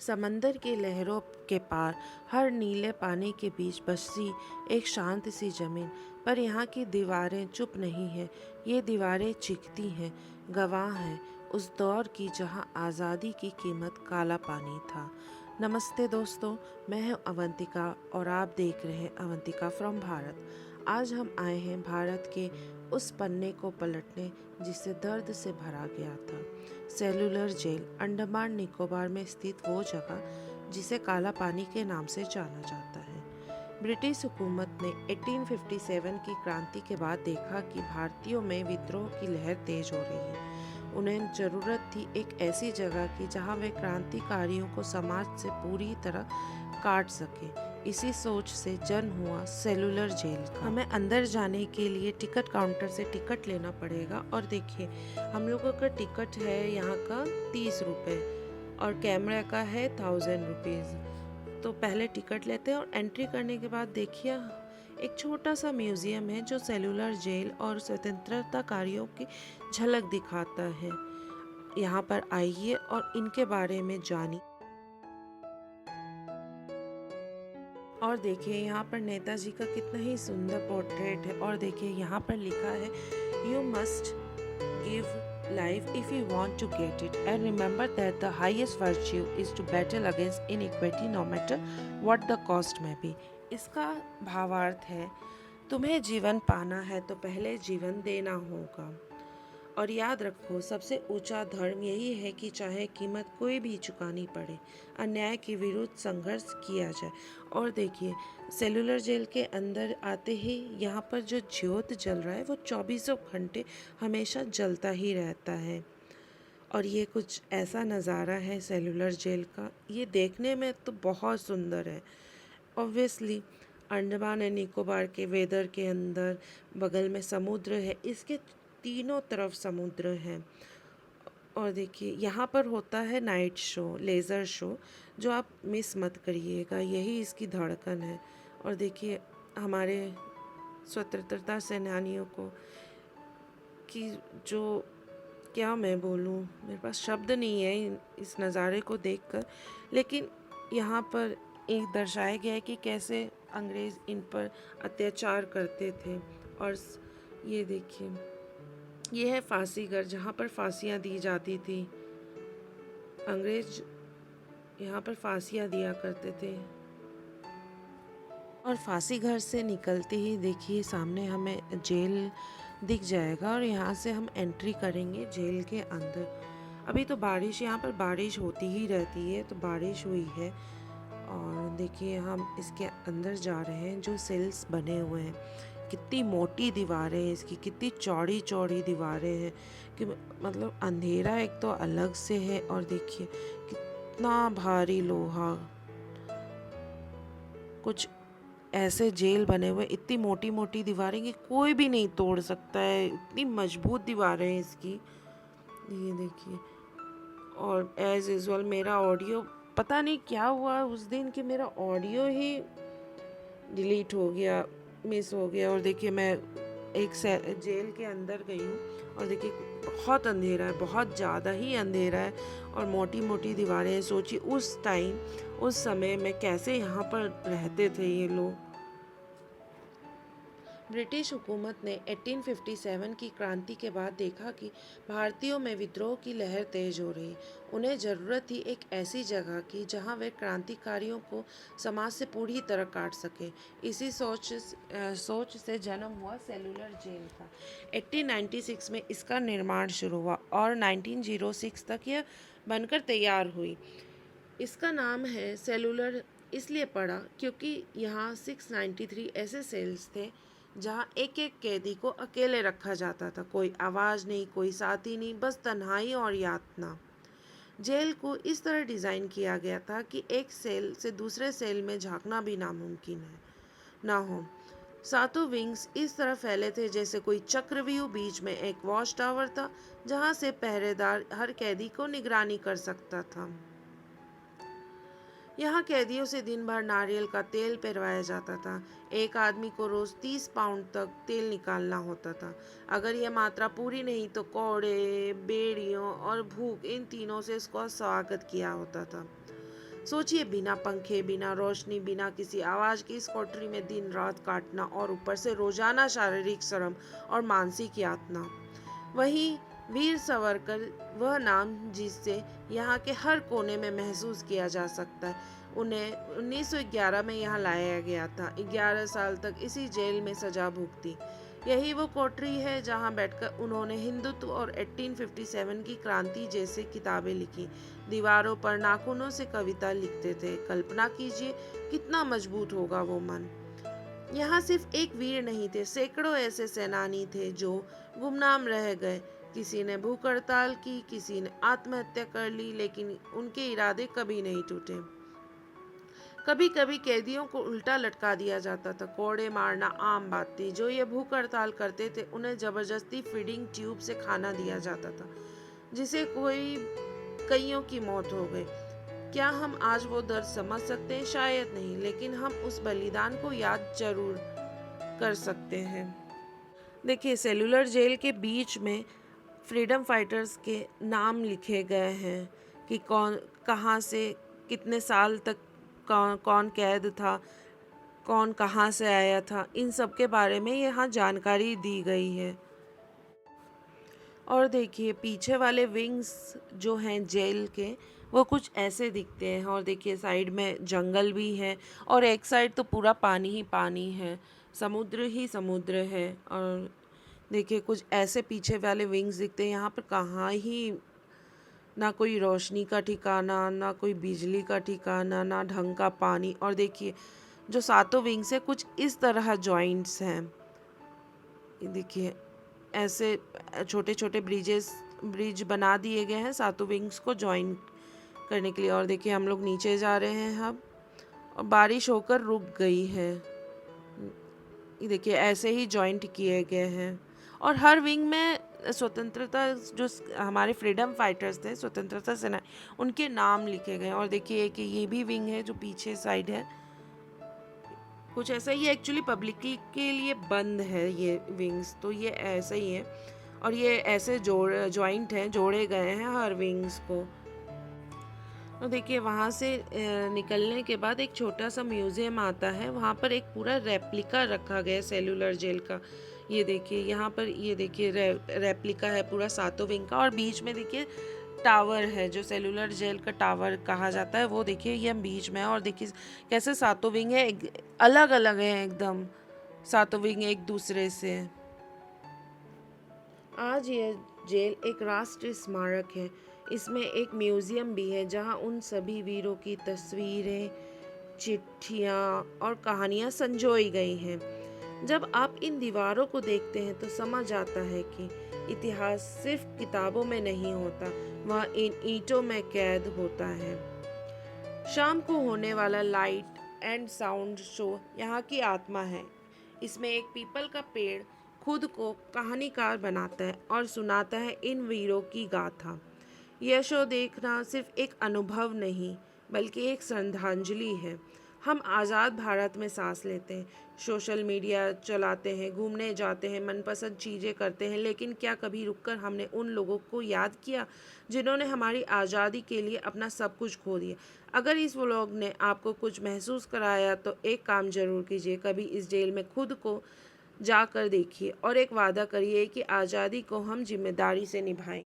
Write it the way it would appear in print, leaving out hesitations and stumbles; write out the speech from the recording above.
समंदर की लहरों के पार हर नीले पानी के बीच बसी एक शांत सी जमीन। पर यहाँ की दीवारें चुप नहीं हैं। ये दीवारें चीखती हैं, गवाह हैं उस दौर की जहाँ आज़ादी की कीमत काला पानी था। नमस्ते दोस्तों, मैं हूँ अवंतिका और आप देख रहे हैं अवंतिका फ्रॉम भारत। आज हम आए हैं भारत के उस पन्ने को पलटने जिसे दर्द से भरा गया था। सेलुलर जेल, अंडमान निकोबार में स्थित वो जगह जिसे काला पानी के नाम से जाना जाता है। ब्रिटिश हुकूमत ने 1857 की क्रांति के बाद देखा कि भारतीयों में विद्रोह की लहर तेज हो रही है। उन्हें ज़रूरत थी एक ऐसी जगह की जहां वे क्रांतिकारियों को समाज से पूरी तरह काट सके। इसी सोच से जन्म हुआ सेलुलर जेल का। हमें अंदर जाने के लिए टिकट काउंटर से टिकट लेना पड़ेगा और देखिए हम लोगों का टिकट है यहाँ का 30 रुपये और कैमरा का है 1000 रुपीज़। तो पहले टिकट लेते हैं और एंट्री करने के बाद देखिए एक छोटा सा म्यूज़ियम है जो सेलुलर जेल और स्वतंत्रताकारियों की झलक दिखाता है। यहाँ पर आइए और इनके बारे में जानिए। और देखिए यहाँ पर नेताजी का कितना ही सुंदर पोर्ट्रेट है और देखिए यहाँ पर लिखा है you must give life if you want to get it, and remember that the highest virtue is to battle against inequality no matter what the cost may be। इसका भावार्थ है तुम्हें जीवन पाना है तो पहले जीवन देना होगा। और याद रखो सबसे ऊंचा धर्म यही है कि चाहे कीमत कोई भी चुकानी पड़े, अन्याय के विरुद्ध संघर्ष किया जाए। और देखिए सेलुलर जेल के अंदर आते ही यहाँ पर जो ज्योत जल रहा है वो 24 घंटे हमेशा जलता ही रहता है। और ये कुछ ऐसा नज़ारा है सेलुलर जेल का, ये देखने में तो बहुत सुंदर है। ऑब्वियसली अंडमान एंड निकोबार के वेदर के अंदर बगल में समुद्र है, इसके तीनों तरफ समुद्र है। और देखिए यहाँ पर होता है नाइट शो, लेज़र शो, जो आप मिस मत करिएगा, यही इसकी धड़कन है। और देखिए हमारे स्वतंत्रता सेनानियों को कि जो क्या मैं बोलूँ, मेरे पास शब्द नहीं है इस नज़ारे को देखकर। लेकिन यहाँ पर एक दर्शाया गया है कि कैसे अंग्रेज़ इन पर अत्याचार करते थे। और ये देखिए ये है फांसी घर जहाँ पर फांसियाँ दी जाती थी। अंग्रेज यहाँ पर फांसियाँ दिया करते थे। और फांसी घर से निकलते ही देखिए सामने हमें जेल दिख जाएगा और यहाँ से हम एंट्री करेंगे जेल के अंदर। अभी तो बारिश, यहाँ पर बारिश होती ही रहती है, तो बारिश हुई है। और देखिए हम इसके अंदर जा रहे हैं। जो सेल्स बने हुए हैं, कितनी मोटी दीवारें हैं इसकी, कितनी चौड़ी चौड़ी दीवारें हैं कि मतलब अंधेरा एक तो अलग से है। और देखिए कितना भारी लोहा, कुछ ऐसे जेल बने हुए, इतनी मोटी मोटी दीवारें कि कोई भी नहीं तोड़ सकता है, इतनी मजबूत दीवारें हैं इसकी। ये देखिए। और एज यूजुअल मेरा ऑडियो, पता नहीं क्या हुआ उस दिन कि मेरा ऑडियो ही डिलीट हो गया, मिस हो गया। और देखिए मैं एक जेल के अंदर गई हूँ और देखिए बहुत अंधेरा है, बहुत ज़्यादा ही अंधेरा है और मोटी मोटी दीवारें हैं। सोचिए उस टाइम, उस समय में कैसे यहाँ पर रहते थे ये लोग। ब्रिटिश हुकूमत ने 1857 की क्रांति के बाद देखा कि भारतीयों में विद्रोह की लहर तेज हो रही। उन्हें ज़रूरत थी एक ऐसी जगह की जहां वे क्रांतिकारियों को समाज से पूरी तरह काट सके। इसी सोच से जन्म हुआ सेलुलर जेल का। 1896 में इसका निर्माण शुरू हुआ और 1906 तक यह बनकर तैयार हुई। इसका नाम है सेलुलर इसलिए पड़ा क्योंकि यहाँ 693 ऐसे सेल्स थे जहाँ एक एक कैदी को अकेले रखा जाता था। कोई आवाज़ नहीं, कोई साथी नहीं, बस तन्हाई और यातना। जेल को इस तरह डिज़ाइन किया गया था कि एक सेल से दूसरे सेल में झांकना भी नामुमकिन है ना हो। सातों विंग्स इस तरह फैले थे जैसे कोई चक्रव्यूह। बीच में एक वॉच टावर था जहाँ से पहरेदार हर कैदी को निगरानी कर सकता था। यहाँ कैदियों से दिन भर नारियल का तेल पिलवाया जाता था। एक आदमी को रोज़ 30 पाउंड तक तेल निकालना होता था। अगर यह मात्रा पूरी नहीं तो कोड़े, बेड़ियों और भूख, इन तीनों से इसका स्वागत किया होता था। सोचिए, बिना पंखे, बिना रोशनी, बिना किसी आवाज़ के इस कोठरी में दिन रात काटना, और ऊपर से रोजाना शारीरिक श्रम और मानसिक यातना। वहीं वीर सावरकर, वह नाम जिससे यहाँ के हर कोने में महसूस किया जा सकता है। उन्हें 1911 में यहाँ लाया गया था। 11 साल तक इसी जेल में सजा भुगती। यही वो कोठरी है जहाँ बैठकर उन्होंने हिंदुत्व और 1857 की क्रांति जैसे किताबें लिखी। दीवारों पर नाखूनों से कविता लिखते थे। कल्पना कीजिए कितना मजबूत होगा वो मन। यहाँ सिर्फ एक वीर नहीं थे, सैकड़ों ऐसे सेनानी थे जो गुमनाम रह गए। किसी ने भूख हड़ताल की, किसी ने आत्महत्या कर ली, लेकिन उनके इरादे कभी नहीं टूटे। कभी कभी कैदियों को उल्टा लटका दिया जाता था। कोड़े मारना आम बात थी। जो ये भूख हड़ताल करते थे उन्हें जबरदस्ती फीडिंग ट्यूब से खाना दिया जाता था, जिसे कईयों की मौत हो गई। क्या हम आज वो दर्द समझ सकते हैं? शायद नहीं, लेकिन हम उस बलिदान को याद जरूर कर सकते हैं। देखिए, सेलुलर जेल के बीच में फ्रीडम फाइटर्स के नाम लिखे गए हैं कि कौन कहाँ से कितने साल तक कौन कौन कैद था, कौन कहाँ से आया था, इन सब के बारे में यहाँ जानकारी दी गई है। और देखिए, पीछे वाले विंग्स जो हैं जेल के, वो कुछ ऐसे दिखते हैं। और देखिए, साइड में जंगल भी है, और एक साइड तो पूरा पानी ही पानी है, समुद्र ही समुद्र है। और देखिए, कुछ ऐसे पीछे वाले विंग्स दिखते हैं। यहाँ पर कहाँ ही ना कोई रोशनी का ठिकाना, ना कोई बिजली का ठिकाना, ना ढंग का पानी। और देखिए, जो सातों विंग्स है कुछ इस तरह जॉइंट्स हैं। देखिए, ऐसे छोटे छोटे ब्रिज बना दिए गए हैं सातों विंग्स को जॉइन करने के लिए। और देखिए, हम लोग नीचे जा रहे हैं अब, और बारिश होकर रुक गई है। ये देखिए, ऐसे ही जॉइंट किए गए हैं। और हर विंग में स्वतंत्रता, जो हमारे फ्रीडम फाइटर्स थे, स्वतंत्रता सेना, उनके नाम लिखे गए। और देखिए कि ये भी विंग है जो पीछे साइड है, कुछ ऐसा ही। एक्चुअली पब्लिक के लिए बंद है ये विंग्स, तो ये ऐसा ही है। और ये ऐसे जॉइंट हैं, जोड़े गए हैं हर विंग्स को। और देखिए, वहाँ से निकलने के बाद एक छोटा सा म्यूज़ियम आता है। वहाँ पर एक पूरा रेप्लिका रखा गया है सेलुलर जेल का। ये देखिए, यहाँ पर ये देखिए रेप्लिका है पूरा सातों विंग का। और बीच में देखिए टावर है, जो सेलुलर जेल का टावर कहा जाता है, वो देखिए ये बीच में है। और देखिए कैसे सातों विंग है, अलग अलग है एकदम, सातों विंग एक दूसरे से। आज यह जेल एक राष्ट्रीय स्मारक है। इसमें एक म्यूजियम भी है जहां उन सभी वीरों की तस्वीरें, चिट्ठियां और कहानियां संजोई गई हैं। जब आप इन दीवारों को देखते हैं तो समझ आता है कि इतिहास सिर्फ किताबों में नहीं होता, वह इन ईंटों में कैद होता है। शाम को होने वाला लाइट एंड साउंड शो यहाँ की आत्मा है। इसमें एक पीपल का पेड़ खुद को कहानीकार बनाता है और सुनाता है इन वीरों की गाथा। यह शो देखना सिर्फ एक अनुभव नहीं, बल्कि एक श्रद्धांजलि है। हम आज़ाद भारत में सांस लेते हैं, सोशल मीडिया चलाते हैं, घूमने जाते हैं, मनपसंद चीज़ें करते हैं, लेकिन क्या कभी रुककर हमने उन लोगों को याद किया जिन्होंने हमारी आज़ादी के लिए अपना सब कुछ खो दिया? अगर इस व्लॉग ने आपको कुछ महसूस कराया तो एक काम ज़रूर कीजिए, कभी इस जेल में खुद को जाकर देखिए और एक वादा करिए कि आज़ादी को हम जिम्मेदारी से निभाएं।